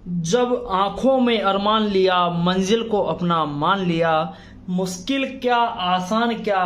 जब आंखों में अरमान लिया, मंजिल को अपना मान लिया, मुश्किल क्या आसान क्या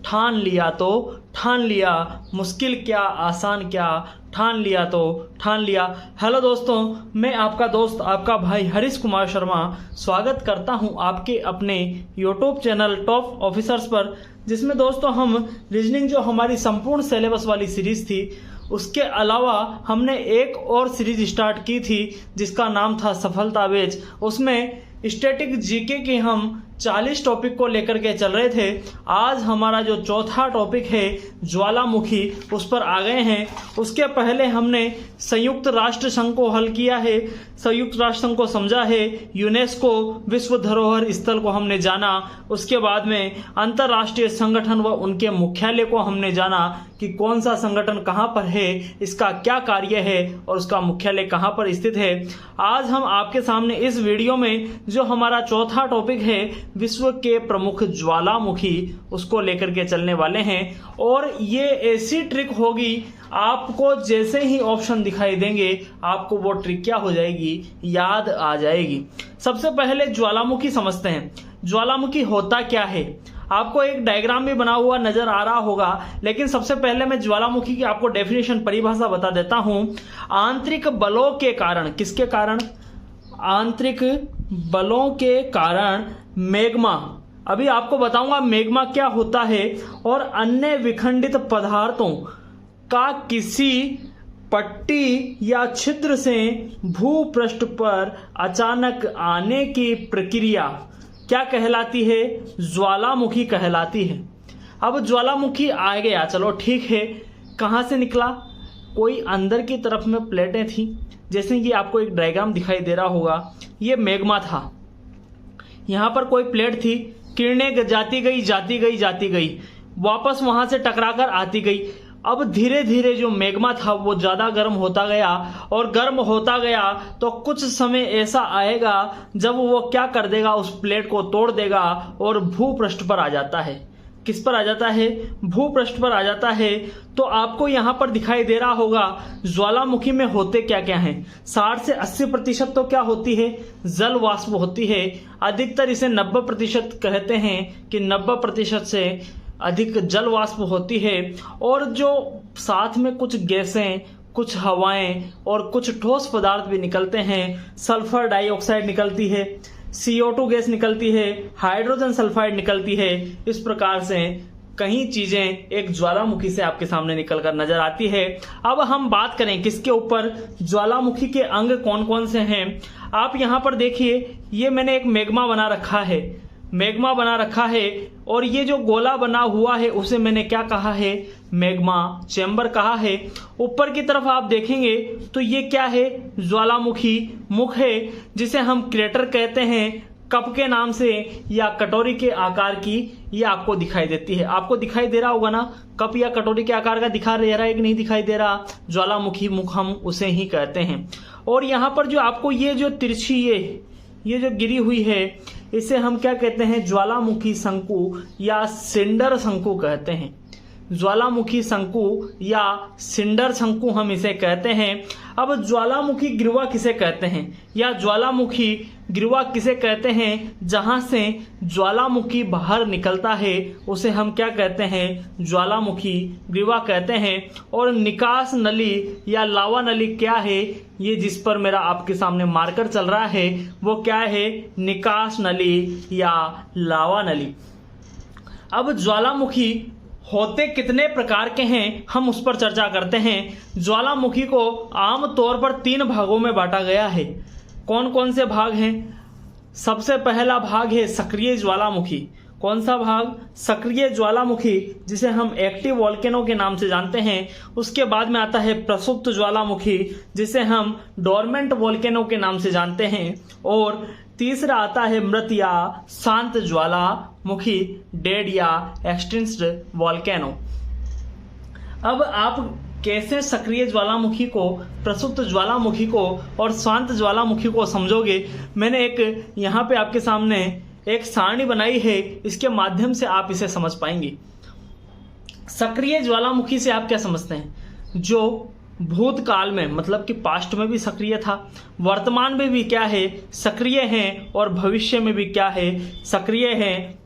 ठान लिया तो ठान लिया, मुश्किल क्या आसान क्या ठान लिया तो ठान लिया। हेलो दोस्तों, मैं आपका दोस्त आपका भाई हरीश कुमार शर्मा स्वागत करता हूं आपके अपने यूट्यूब चैनल टॉप ऑफिसर्स पर, जिसमें दोस्तों हम रीजनिंग जो हमारी संपूर्ण सिलेबस वाली सीरीज थी उसके अलावा हमने एक और सीरीज स्टार्ट की थी जिसका नाम था सफलता बेच। उसमें स्टैटिक जीके के हम 40 टॉपिक को लेकर के चल रहे थे। आज हमारा जो चौथा टॉपिक है ज्वालामुखी, उस पर आ गए हैं। उसके पहले हमने संयुक्त राष्ट्र संघ को हल किया है, संयुक्त राष्ट्र संघ को समझा है, यूनेस्को विश्व धरोहर स्थल को हमने जाना। उसके बाद में अंतर्राष्ट्रीय संगठन व उनके मुख्यालय को हमने जाना कि कौन सा संगठन कहाँ पर है, इसका क्या कार्य है और उसका मुख्यालय कहाँ पर स्थित है। आज हम आपके सामने इस वीडियो में जो हमारा चौथा टॉपिक है विश्व के प्रमुख ज्वालामुखी, उसको लेकर के चलने वाले हैं। और ये ऐसी ट्रिक होगी, आपको जैसे ही ऑप्शन दिखाई देंगे आपको वो ट्रिक क्या हो जाएगी, याद आ जाएगी। सबसे पहले ज्वालामुखी समझते हैं। ज्वालामुखी होता क्या है, आपको एक डायग्राम भी बना हुआ नजर आ रहा होगा, लेकिन सबसे पहले मैं ज्वालामुखी की आपको डेफिनेशन परिभाषा बता देता हूं। आंतरिक बलों के कारण, किसके कारण? आंतरिक बलों के कारण मैग्मा, अभी आपको बताऊंगा मैग्मा क्या होता है, और अन्य विखंडित पदार्थों का किसी पट्टी या छिद्र से भूपृष्ठ पर अचानक आने की प्रक्रिया क्या कहलाती है? ज्वालामुखी कहलाती है। अब ज्वालामुखी आ गया, चलो ठीक है, कहां से निकला? कोई अंदर की तरफ में प्लेटें थी, जैसे कि आपको एक डायग्राम दिखाई दे रहा होगा, ये मैग्मा था। यहां पर कोई प्लेट थी, किरणें जाती गई जाती गई जाती गई, वापस वहां से टकराकर आती गई। अब धीरे धीरे जो मैग्मा था वो ज्यादा गर्म होता गया, और गर्म होता गया तो कुछ समय ऐसा आएगा जब वो क्या कर देगा, उस प्लेट को तोड़ देगा और भूपृष्ठ पर आ जाता है। किस पर आ जाता है? भूपृष्ठ पर आ जाता है। तो आपको यहां पर दिखाई दे रहा होगा ज्वालामुखी में होते क्या क्या हैं। 60 से 80% तो क्या होती है? जल वाष्प होती है। अधिकतर इसे 90% कहते हैं कि 90% से अधिक जल वाष्प होती है। और जो साथ में कुछ गैसें, कुछ हवाएं और कुछ ठोस पदार्थ भी निकलते हैं। सल्फर डाइऑक्साइड निकलती है, CO2 गैस निकलती है, हाइड्रोजन सल्फाइड निकलती है। इस प्रकार से कई चीजें एक ज्वालामुखी से आपके सामने निकलकर नजर आती है। अब हम बात करें किसके ऊपर, ज्वालामुखी के अंग कौन कौन से हैं। आप यहां पर देखिए, ये मैंने एक मैग्मा बना रखा है, मैग्मा बना रखा है, और ये जो गोला बना हुआ है उसे मैंने क्या कहा है? मैग्मा चैम्बर कहा है। ऊपर की तरफ आप देखेंगे तो ये क्या है? ज्वालामुखी मुख है, जिसे हम क्रेटर कहते हैं, कप के नाम से या कटोरी के आकार की ये आपको दिखाई देती है। आपको दिखाई दे रहा होगा ना, कप या कटोरी के आकार का दिखा दे रहा है कि नहीं दिखाई दे रहा? ज्वालामुखी मुख हम उसे ही कहते हैं। और यहाँ पर जो आपको ये जो तिरछी ये जो गिरी हुई है, इसे हम क्या कहते हैं? ज्वालामुखी शंकु या सिंडर शंकु कहते हैं। ज्वालामुखी शंकु या सिंडर शंकु हम इसे कहते हैं। अब ज्वालामुखी गिरवा किसे कहते हैं, या ज्वालामुखी गिरवा किसे कहते हैं? जहां से ज्वालामुखी बाहर निकलता है उसे हम क्या कहते हैं? ज्वालामुखी गिरवा कहते हैं। और निकास नली या लावा नली क्या है? ये जिस पर मेरा आपके सामने मार्कर चल रहा है वो क्या है? निकास नली या लावा नली। अब ज्वालामुखी होते कितने प्रकार के हैं हम उस पर चर्चा करते हैं। ज्वालामुखी को आमतौर पर 3 भागों में बांटा गया है। कौन कौन से भाग हैं? सबसे पहला भाग है सक्रिय ज्वालामुखी। कौन सा भाग? सक्रिय ज्वालामुखी, जिसे हम एक्टिव वोल्केनो के नाम से जानते हैं। उसके बाद में आता है प्रसुप्त ज्वालामुखी, जिसे हम डोरमेंट वोल्केनो के नाम से जानते हैं। और तीसरा आता है मृत या शांत ज्वालामुखी, डेड या एक्सटिंक्ट वोल्केनो। अब आप कैसे सक्रिय ज्वालामुखी को, प्रसुप्त ज्वालामुखी को और शांत ज्वालामुखी को समझोगे, मैंने एक यहाँ पे आपके सामने एक सारणी बनाई है, इसके माध्यम से आप इसे समझ पाएंगे। सक्रिय ज्वालामुखी से आप क्या समझते हैं? जो भूतकाल में मतलब कि पास्ट में भी सक्रिय था, वर्तमान में भी क्या है सक्रिय हैं, और भविष्य में भी क्या है सक्रिय हैं,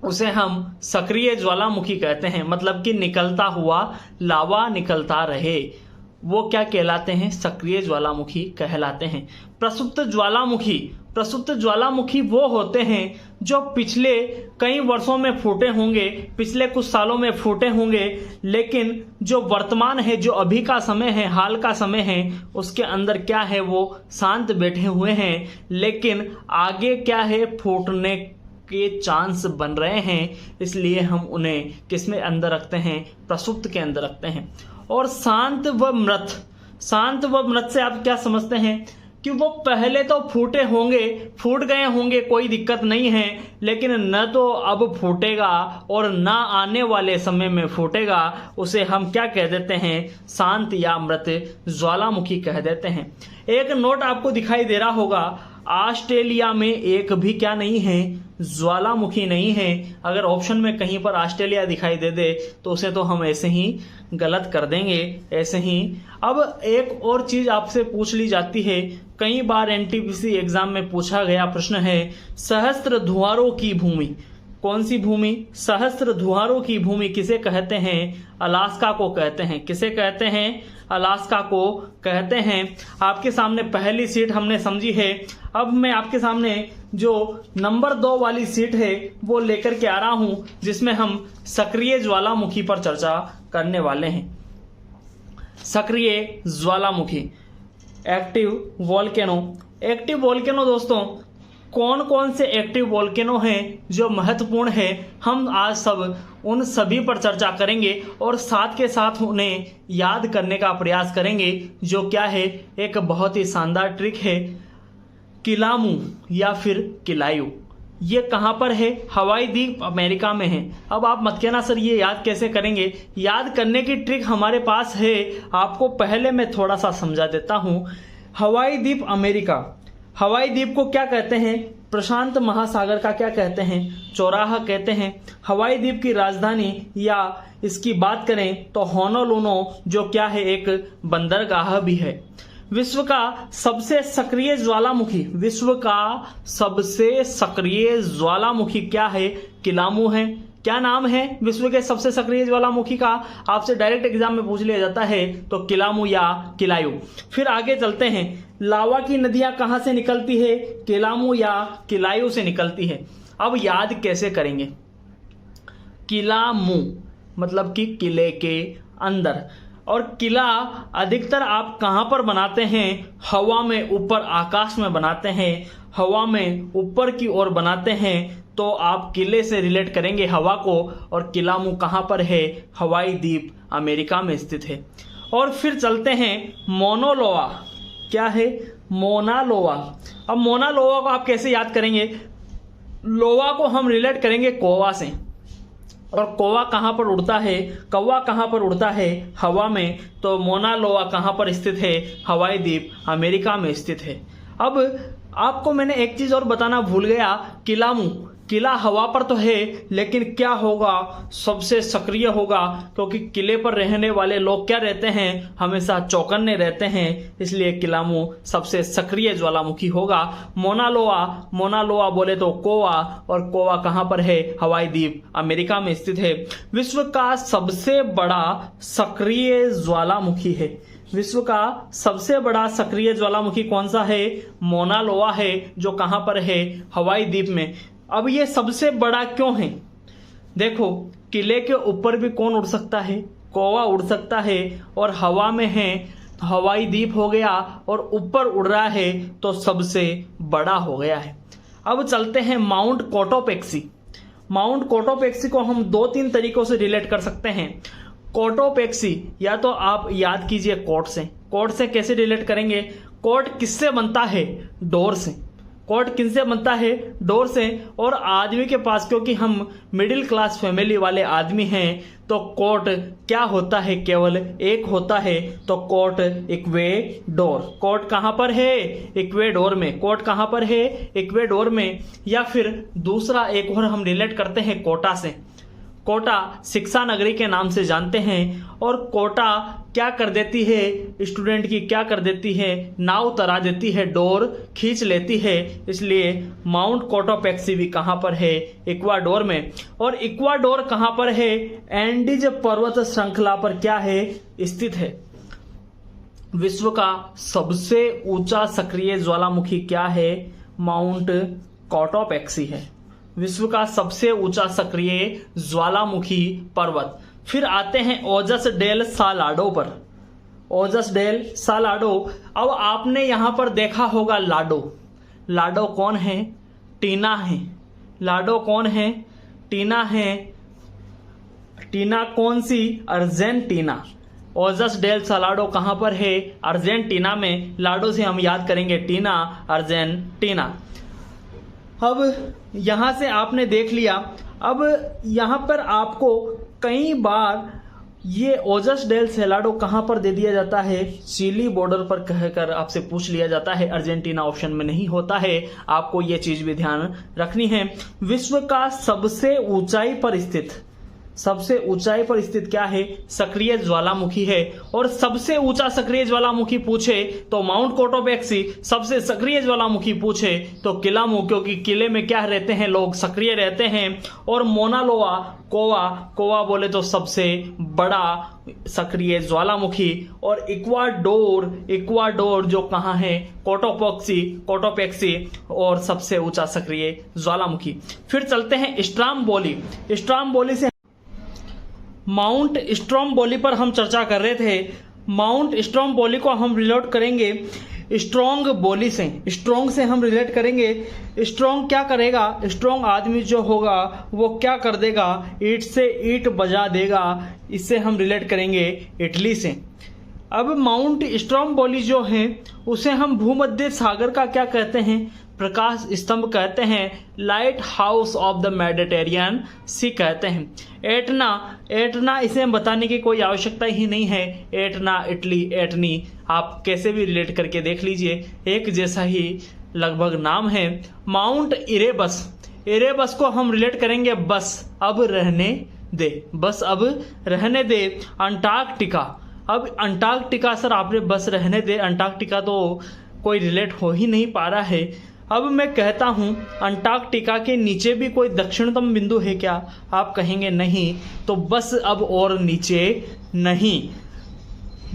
उसे हम सक्रिय ज्वालामुखी कहते हैं। मतलब कि निकलता हुआ लावा निकलता रहे, वो क्या कहलाते हैं सक्रिय ज्वालामुखी कहलाते हैं। प्रसुप्त ज्वालामुखी वो होते हैं जो पिछले कई वर्षों में फूटे होंगे, पिछले कुछ सालों में फूटे होंगे, लेकिन जो वर्तमान है, जो अभी का समय है, हाल का समय है, उसके अंदर क्या है वो शांत बैठे हुए हैं, लेकिन आगे क्या है फूटने के चांस बन रहे हैं, इसलिए हम उन्हें किस में अंदर रखते हैं प्रसुप्त के अंदर रखते हैं। और शांत व मृत से आप क्या समझते हैं कि वो पहले तो फूट गए होंगे, कोई दिक्कत नहीं है, लेकिन न तो अब फूटेगा और ना आने वाले समय में फूटेगा, उसे हम क्या कह देते हैं शांत या मृत ज्वालामुखी कह देते हैं। एक नोट आपको दिखाई दे रहा होगा, ऑस्ट्रेलिया में एक भी क्या नहीं है ज्वालामुखी नहीं है। अगर ऑप्शन में कहीं पर ऑस्ट्रेलिया दिखाई दे दे तो उसे तो हम ऐसे ही गलत कर देंगे, ऐसे ही। अब एक और चीज आपसे पूछ ली जाती है, कई बार एनटीपीसी एग्जाम में पूछा गया प्रश्न है, सहस्त्र धुआरों की भूमि, कौन सी भूमि सहस्त्र धुआरों की भूमि किसे कहते हैं? अलास्का को कहते हैं। किसे कहते हैं? अलास्का को कहते हैं। आपके सामने पहली सीट हमने समझी है। अब मैं आपके सामने जो नंबर 2 वाली सीट है वो लेकर के आ रहा हूं, जिसमें हम सक्रिय ज्वालामुखी पर चर्चा करने वाले हैं। सक्रिय ज्वालामुखी, एक्टिव वोल्केनो दोस्तों, कौन कौन से एक्टिव वोल्केनो हैं जो महत्वपूर्ण है, हम आज सब उन सभी पर चर्चा करेंगे और साथ के साथ उन्हें याद करने का प्रयास करेंगे, जो क्या है एक बहुत ही शानदार ट्रिक है। किलामू या फिर किलायू, ये कहाँ पर है? हवाई द्वीप अमेरिका में है। अब आप मत कहना सर ये याद कैसे करेंगे, याद करने की ट्रिक हमारे पास है, आपको पहले मैं थोड़ा सा समझा देता हूँ। हवाई द्वीप अमेरिका, हवाई द्वीप को क्या कहते हैं? प्रशांत महासागर का क्या कहते हैं? चौराहा कहते हैं। हवाई द्वीप की राजधानी या इसकी बात करें तो होनोलुलु, जो क्या है एक बंदरगाह भी है। विश्व का सबसे सक्रिय ज्वालामुखी क्या है? किलामू है। क्या नाम है विश्व के सबसे सक्रिय ज्वालामुखी का? आपसे डायरेक्ट एग्जाम में पूछ लिया जाता है तो किलामू या किलायू। फिर आगे चलते हैं, लावा की नदियां कहां से निकलती है? किलामू या किलायू से निकलती है। अब याद कैसे करेंगे? किलामू मतलब कि किले के अंदर, और किला अधिकतर आप कहां पर बनाते हैं? हवा में ऊपर आकाश में बनाते हैं, हवा में ऊपर की ओर बनाते हैं, तो आप किले से रिलेट करेंगे हवा को। और किलामू कहां पर है? हवाई द्वीप अमेरिका में स्थित है। और फिर चलते हैं मोनालोआ, क्या है? मोनालोआ। अब मोनालोआ को आप कैसे याद करेंगे? लोआ को हम रिलेट करेंगे कौवा से, और कौवा कहां पर उड़ता है? कौवा कहां पर उड़ता है? हवा में। तो मोनालोआ कहां पर स्थित है? हवाई द्वीप अमेरिका में स्थित है। अब आपको मैंने एक चीज और बताना भूल गया, किलामू, किला हवा पर तो है, लेकिन क्या होगा? सबसे सक्रिय होगा, क्योंकि किले पर रहने वाले लोग क्या रहते हैं? हमेशा चौकन्ने रहते हैं, इसलिए किलामू सबसे सक्रिय ज्वालामुखी होगा। मोनालोआ बोले तो कौवा, और कौवा कहां पर है? हवाई द्वीप अमेरिका में स्थित है। विश्व का सबसे बड़ा सक्रिय ज्वालामुखी है। विश्व का सबसे बड़ा सक्रिय ज्वालामुखी कौन सा है? मोनालोआ है, जो कहां पर है? हवाई द्वीप में। अब ये सबसे बड़ा क्यों है? देखो, किले के ऊपर भी कौन उड़ सकता है? कौवा उड़ सकता है, और हवा में है तो हवाई द्वीप हो गया, और ऊपर उड़ रहा है तो सबसे बड़ा हो गया है। अब चलते हैं माउंट कोटोपेक्सी। माउंट कोटोपेक्सी को हम 2-3 तरीकों से रिलेट कर सकते हैं। कोटोपेक्सी या तो आप याद कीजिए कोट से। कोट से कैसे रिलेट करेंगे? कोट किससे बनता है? डोर से। कोट किससे बनता है? डोर से। और आदमी के पास, क्योंकि हम मिडिल क्लास फैमिली वाले आदमी हैं, तो कोट क्या होता है? केवल एक होता है, तो कोट इक्वेडोर। कोट कहां पर है? इक्वेडोर में। कोट कहां पर है? इक्वेडोर में। या फिर दूसरा एक और हम रिलेट करते हैं कोटा से। कोटा शिक्षा नगरी के नाम से जानते हैं। और कोटा क्या कर देती है, स्टूडेंट की क्या कर देती है, नाव तरा देती है, डोर खींच लेती है। इसलिए माउंट कोटोपैक्सी भी कहाँ पर है, इक्वाडोर में। और इक्वाडोर कहाँ पर है, एंडीज पर्वत श्रृंखला पर क्या है, स्थित है। विश्व का सबसे ऊंचा सक्रिय ज्वालामुखी क्या है, माउंट कोटोपैक्सी है। विश्व का सबसे ऊंचा सक्रिय ज्वालामुखी पर्वत। फिर आते हैं ओजस डेल सालाडो पर। ओजस डेल सालाडो। अब आपने यहां पर देखा होगा लाडो। लाडो कौन है, टीना है। लाडो कौन है, टीना है। टीना कौन सी, अर्जेंटीना। ओजस डेल सालाडो कहां पर है, अर्जेंटीना में। लाडो से हम याद करेंगे टीना, अर्जेंटीना। अब यहां से आपने देख लिया। अब यहां पर आपको कई बार ये ओजस डेल सालाडो कहां पर दे दिया जाता है, चिली बॉर्डर पर कहकर आपसे पूछ लिया जाता है। अर्जेंटीना ऑप्शन में नहीं होता है, आपको ये चीज भी ध्यान रखनी है। विश्व का सबसे ऊंचाई पर स्थित, सबसे ऊंचाई पर स्थित क्या है, सक्रिय ज्वालामुखी है। और सबसे ऊंचा सक्रिय ज्वालामुखी पूछे तो माउंट कोटोपैक्सी, सबसे सक्रिय ज्वालामुखी पूछे तो किलामू, क्योंकि किले में क्या रहते हैं लोग, सक्रिय रहते हैं। और मोनालोआ, कोवा बोले तो सबसे बड़ा सक्रिय ज्वालामुखी। और इक्वाडोर जो कहाँ है, कोटोपैक्सी और सबसे ऊंचा सक्रिय ज्वालामुखी। फिर चलते हैं स्ट्रोम्बोली। स्ट्रोम्बोली से माउंट स्ट्रोम्बोली पर हम चर्चा कर रहे थे। माउंट स्ट्रोम्बोली को हम रिलेट करेंगे स्ट्रोंग बोली से। स्ट्रोंग से हम रिलेट करेंगे। स्ट्रोंग क्या करेगा, स्ट्रोंग आदमी जो होगा वो क्या कर देगा, ईंट से ईंट बजा देगा। इससे हम रिलेट करेंगे इटली से। अब माउंट स्ट्रोम्बोली जो है उसे हम भूमध्य सागर का क्या कहते हैं, प्रकाश स्तंभ कहते हैं, light house of the Mediterranean sea कहते हैं। एटना इसे बताने की कोई आवश्यकता ही नहीं है। एटना, इटली, एटनी आप कैसे भी रिलेट करके देख लीजिए, एक जैसा ही लगभग नाम है। माउंट इरेबस को हम रिलेट करेंगे बस अब रहने दे, बस अब रहने दे। अंटार्कटिका, अब अंटार्कटिका सर आपने बस रहने दे, अंटार्कटिका तो कोई रिलेट हो ही नहीं पा रहा है। अब मैं कहता हूं अंटार्कटिका के नीचे भी कोई दक्षिणतम बिंदु है क्या, आप कहेंगे नहीं, तो बस अब और नीचे नहीं।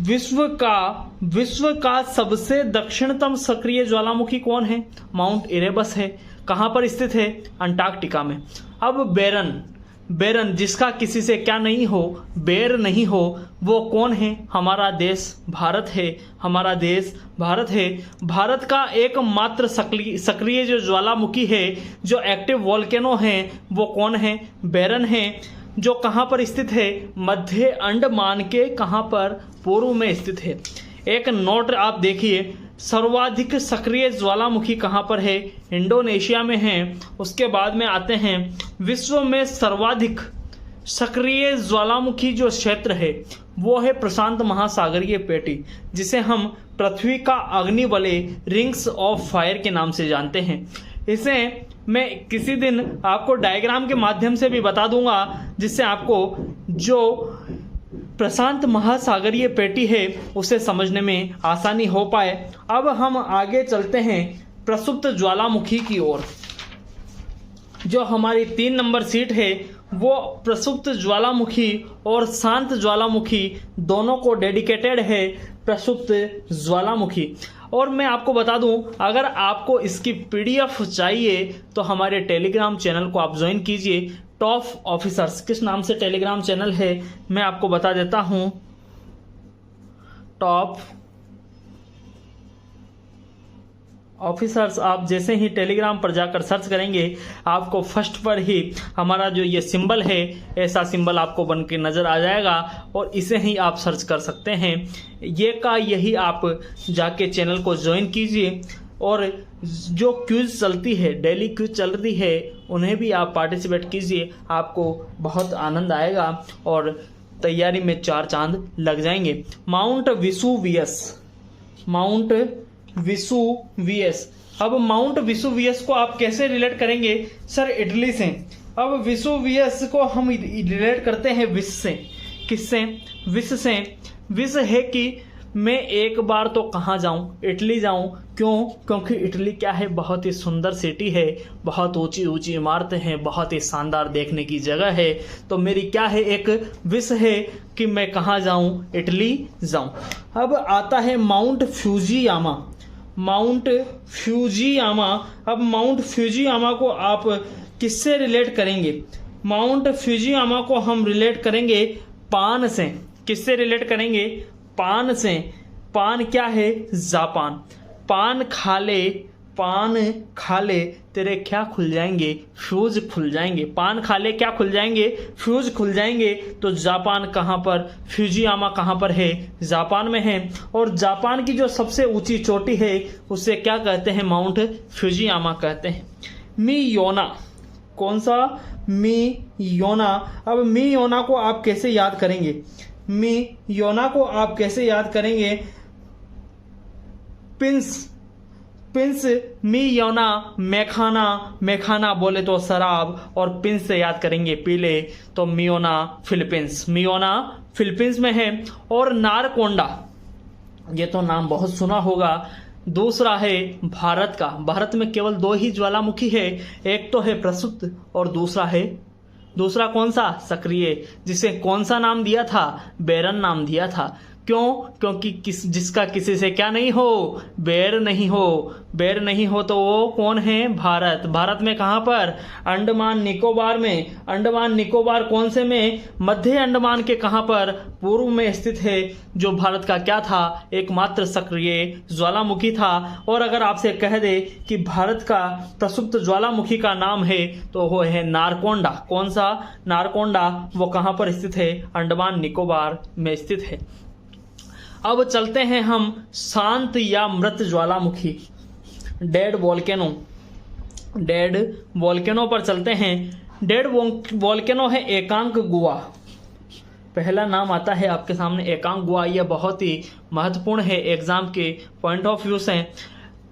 विश्व का सबसे दक्षिणतम सक्रिय ज्वालामुखी कौन है, माउंट इरेबस है। कहां पर स्थित है, अंटार्कटिका में। अब बेरन जिसका किसी से क्या नहीं हो, बेर नहीं हो, वो कौन है, हमारा देश भारत है। हमारा देश भारत है। भारत का एकमात्र सक्रिय जो ज्वालामुखी है, जो एक्टिव वोल्केनो है, वो कौन है, बेरन है। जो कहां पर स्थित है, मध्य अंडमान के कहां पर, पूर्व में स्थित है। एक नोट आप देखिए, सर्वाधिक सक्रिय ज्वालामुखी कहां पर है, इंडोनेशिया में है। उसके बाद में आते हैं विश्व में सर्वाधिक सक्रिय ज्वालामुखी जो क्षेत्र है वो है प्रशांत महासागरीय पेटी, जिसे हम पृथ्वी का अग्निवलय, रिंग्स ऑफ फायर के नाम से जानते हैं। इसे मैं किसी दिन आपको डायग्राम के माध्यम से भी बता दूंगा, जिससे आपको जो प्रशांत महासागरीय पेटी है उसे समझने में आसानी हो पाए। अब हम आगे चलते हैं प्रसुप्त ज्वालामुखी की ओर। जो हमारी 3 नंबर सीट है वो प्रसुप्त ज्वालामुखी और शांत ज्वालामुखी दोनों को डेडिकेटेड है, प्रसुप्त ज्वालामुखी। और मैं आपको बता दूं, अगर आपको इसकी पीडीएफ चाहिए तो हमारे टेलीग्राम चैनल को आप ज्वाइन कीजिए। टॉप ऑफिसर्स किस नाम से टेलीग्राम चैनल है मैं आपको बता देता हूं। टॉप ऑफिसर्स आप जैसे ही टेलीग्राम पर जाकर सर्च करेंगे, आपको फर्स्ट पर ही हमारा जो ये सिंबल है, ऐसा सिंबल आपको बन के नज़र आ जाएगा और इसे ही आप सर्च कर सकते हैं। ये का यही आप जाके चैनल को ज्वाइन कीजिए और जो क्विज चलती है, डेली क्विज चल रही है, उन्हें भी आप पार्टिसिपेट कीजिए। आपको बहुत आनंद आएगा और तैयारी में 4 चांद लग जाएंगे। Mount Vesuvius. अब माउंट विसुवियस को आप कैसे रिलेट करेंगे, सर इटली से। अब विसुवियस को हम रिलेट करते हैं विष से। किससे? विष से। विष है कि मैं एक बार तो कहाँ जाऊं? इटली जाऊं। क्यों? क्योंकि इटली क्या है, बहुत ही सुंदर सिटी है, बहुत ऊंची ऊंची इमारतें हैं, बहुत ही शानदार देखने की जगह है। तो मेरी क्या है, एक विश है कि मैं कहाँ जाऊं? इटली जाऊं। अब आता है माउंट फ्यूजियामा। Mount Fujiyama. अब माउंट फ्यूजियामा को आप किससे रिलेट करेंगे? माउंट फ्यूजियामा को हम रिलेट करेंगे पान से। किससे रिलेट करेंगे? पान से। पान क्या है? जापान। पान खा ले, पान खा ले, तेरे क्या खुल जाएंगे? फ्यूज खुल जाएंगे। पान खा ले, क्या खुल जाएंगे? फ्यूज खुल जाएंगे। तो जापान कहाँ पर? फ्यूजियामा कहाँ पर है? जापान में है। और जापान की जो सबसे ऊंची चोटी है उसे क्या कहते हैं? माउंट फ्यूजियामा कहते हैं। मियोना। कौन सा? मियोना। अब मियोना को आप कैसे याद करेंगे? मियोना को आप कैसे याद करेंगे? पिंस। पिंस, मियोना, मैखाना। मैखाना बोले तो शराब, और पिंस से याद करेंगे पीले, तो मियोना फिलीपींस। मियोना फिलीपींस में है। और नारकोंडा, ये तो नाम बहुत सुना होगा। दूसरा है भारत का। भारत में केवल 2 ही ज्वालामुखी है, एक तो है प्रसुप्त और दूसरा कौन सा? सक्रिय, जिसे कौन सा नाम दिया था? बैरन नाम दिया था। क्यों? क्योंकि जिसका किसी से क्या नहीं हो? बैर नहीं हो। बैर नहीं हो तो वो कौन है? भारत। भारत में कहाँ पर? अंडमान निकोबार में। अंडमान निकोबार कौन से में? मध्य अंडमान के कहाँ पर? पूर्व में स्थित है, जो भारत का क्या था? एकमात्र सक्रिय ज्वालामुखी था। और अगर आपसे कह दे कि भारत का प्रसुप्त ज्वालामुखी का नाम है तो वो है नारकोंडा। कौन सा? नारकोंडा। वो कहाँ पर स्थित है? अंडमान निकोबार में स्थित है। अब चलते हैं हम शांत या मृत ज्वालामुखी, डेड वोल्केनो। डेड वोल्केनो पर चलते हैं। डेड वोल्केनो है एकांक गुआ। पहला नाम आता है आपके सामने एकांक गुआ। यह बहुत ही महत्वपूर्ण है एग्जाम के पॉइंट ऑफ व्यू से।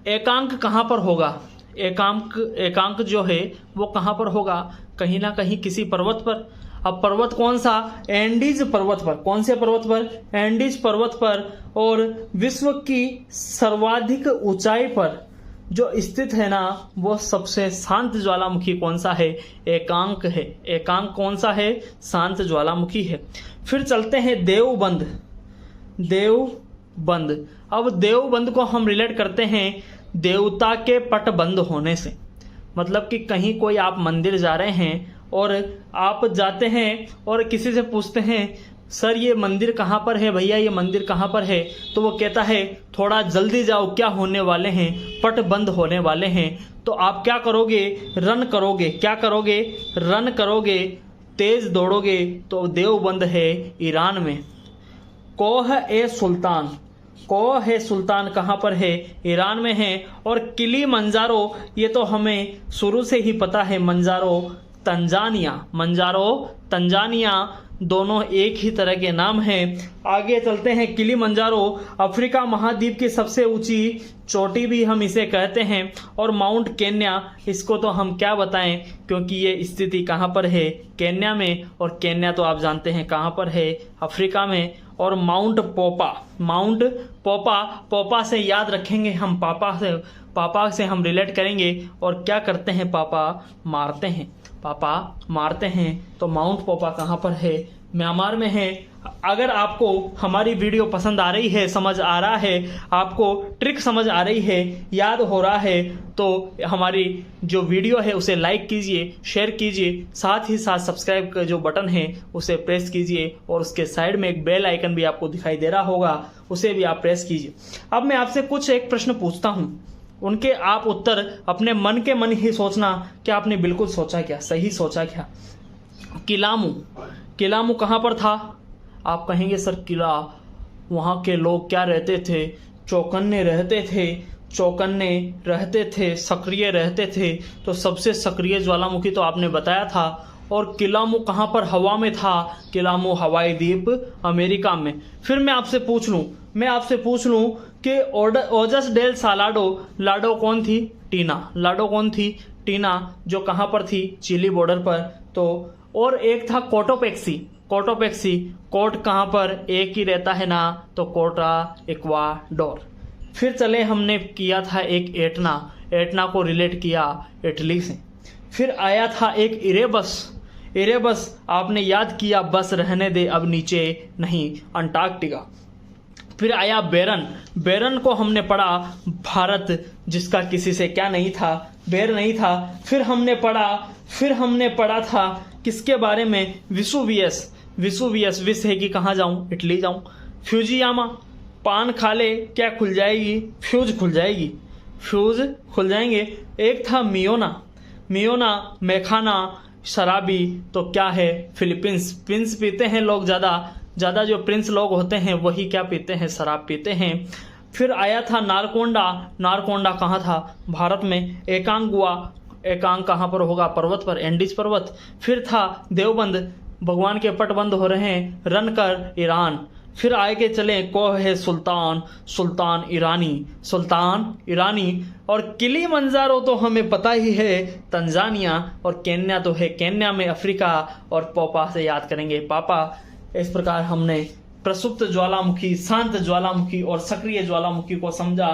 एकांक कहाँ पर होगा? एकांक जो है वो कहाँ पर होगा? कहीं ना कहीं किसी पर्वत पर। अब पर्वत कौन सा? एंडीज पर्वत पर। कौन से पर्वत पर? एंडीज पर्वत पर। और विश्व की सर्वाधिक ऊंचाई पर जो स्थित है ना, वो सबसे शांत ज्वालामुखी कौन सा है? एकांक है। एकांक कौन सा है? शांत ज्वालामुखी है। फिर चलते हैं देवबंद। देवबंद। अब देवबंद को हम रिलेट करते हैं देवता के पट बंद होने से। मतलब कि कहीं कोई आप मंदिर जा रहे हैं और आप जाते हैं और किसी से पूछते हैं, सर ये मंदिर कहाँ पर है भैया, ये मंदिर कहाँ पर है? तो वो कहता है थोड़ा जल्दी जाओ, क्या होने वाले हैं? पट बंद होने वाले हैं। तो आप क्या करोगे? रन करोगे। क्या करोगे? रन करोगे, तेज दौड़ोगे। तो देवबंद है ईरान में। कोह ए सुल्तान। कोह है सुल्तान कहाँ पर है? ईरान में है। और किलिमंजारो, ये तो हमें शुरू से ही पता है, मंजारो तंजानिया। मंजारो तंजानिया, दोनों एक ही तरह के नाम हैं। आगे चलते हैं। किलिमंजारो अफ्रीका महाद्वीप की सबसे ऊंची चोटी भी हम इसे कहते हैं। और माउंट केन्या, इसको तो हम क्या बताएं, क्योंकि ये स्थिति कहाँ पर है? केन्या में। और केन्या तो आप जानते हैं कहाँ पर है? अफ्रीका में। और माउंट पोपा। माउंट पोपा, पोपा से याद रखेंगे हम, पापा से हम रिलेट करेंगे। और क्या करते हैं? पापा मारते हैं। पापा मारते हैं। तो माउंट पोपा कहाँ पर है? म्यांमार में है। अगर आपको हमारी वीडियो पसंद आ रही है, समझ आ रहा है, आपको ट्रिक समझ आ रही है, याद हो रहा है, तो हमारी जो वीडियो है उसे लाइक कीजिए, शेयर कीजिए, साथ ही साथ सब्सक्राइब का जो बटन है उसे प्रेस कीजिए। और उसके साइड में एक बेल आइकन भी आपको दिखाई दे रहा होगा, उसे भी आप प्रेस कीजिए। अब मैं आपसे कुछ एक प्रश्न पूछता हूँ, उनके आप उत्तर अपने मन के मन ही सोचना कि आपने बिल्कुल सोचा क्या, सही सोचा क्या। किलामू। किलामू कहाँ पर था? आप कहेंगे सर किला, वहाँ के लोग क्या रहते थे? चौकन्ने रहते थे। चौकन्ने रहते थे, सक्रिय रहते थे। तो सबसे सक्रिय ज्वालामुखी तो आपने बताया था। और किलामू कहाँ पर? हवा में था। किलामू हवाई द्वीप अमेरिका में। फिर मैं आपसे पूछ लूँ कि ओजस डेल सालाडो, लाडो कौन थी? टीना। लाडो कौन थी? टीना, जो कहाँ पर थी? चिली बॉर्डर पर। तो और एक था कोटोपेक्सी। कोटोपेक्सी, कोट कहाँ पर? एक ही रहता है ना, तो कोटा इक्वाडोर। फिर चले, हमने किया था एक एटना। एटना को रिलेट किया इटली से। फिर आया था एक इरेबस। इरेबस आपने याद किया, बस रहने दे अब नीचे नहीं, अंटार्कटिका। फिर आया बेरन। बेरन को हमने पढ़ा भारत जिसका किसी से क्या नहीं था, बैर नहीं था। फिर हमने पढ़ा था किसके बारे में? विसुवियस। विसुवियस, विस है कि कहाँ जाऊं? इटली जाऊं। फ्यूजियामा, पान खा ले क्या खुल जाएगी? फ्यूज खुल जाएगी, फ्यूज खुल जाएंगे। एक था मियोना। मियोना, मैखाना, शराबी, तो क्या है? फिलीपींस। प्रिंस पीते हैं लोग ज़्यादा जो प्रिंस लोग होते हैं वही क्या पीते हैं? शराब पीते हैं। फिर आया था नारकोंडा। नारकोंडा कहाँ था? भारत में। एकांगुआ, एकांग कहाँ पर होगा? पर्वत पर, एंडीज पर्वत। फिर था देवबंद, भगवान के पट बंद हो रहे हैं, रन कर, ईरान। फिर आगे चले, को है सुल्तान, सुल्तान ईरानी, सुल्तान ईरानी। और किलिमंजारो तो हमें पता ही है, तंजानिया। और केन्या तो है, केन्या में अफ्रीका। और पोपा से याद करेंगे, पापा। इस प्रकार हमने प्रसुप्त ज्वालामुखी, शांत ज्वालामुखी और सक्रिय ज्वालामुखी को समझा।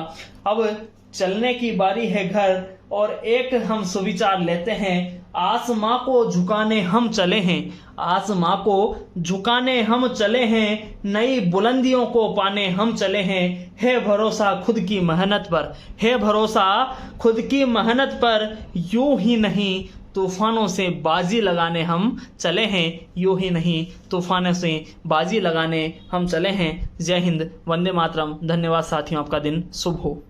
अब चलने की बारी है घर, और एक हम सुविचार लेते हैं। आसमां को झुकाने हम चले हैं, आसमां को झुकाने हम चले हैं, नई बुलंदियों को पाने हम चले हैं। है भरोसा खुद की मेहनत पर, है भरोसा खुद की मेहनत पर, यूं ही नहीं तूफानों से बाजी लगाने हम चले हैं, यूं ही नहीं तूफानों से बाजी लगाने हम चले हैं। जय हिंद, वंदे मातरम। धन्यवाद साथियों, आपका दिन शुभ हो।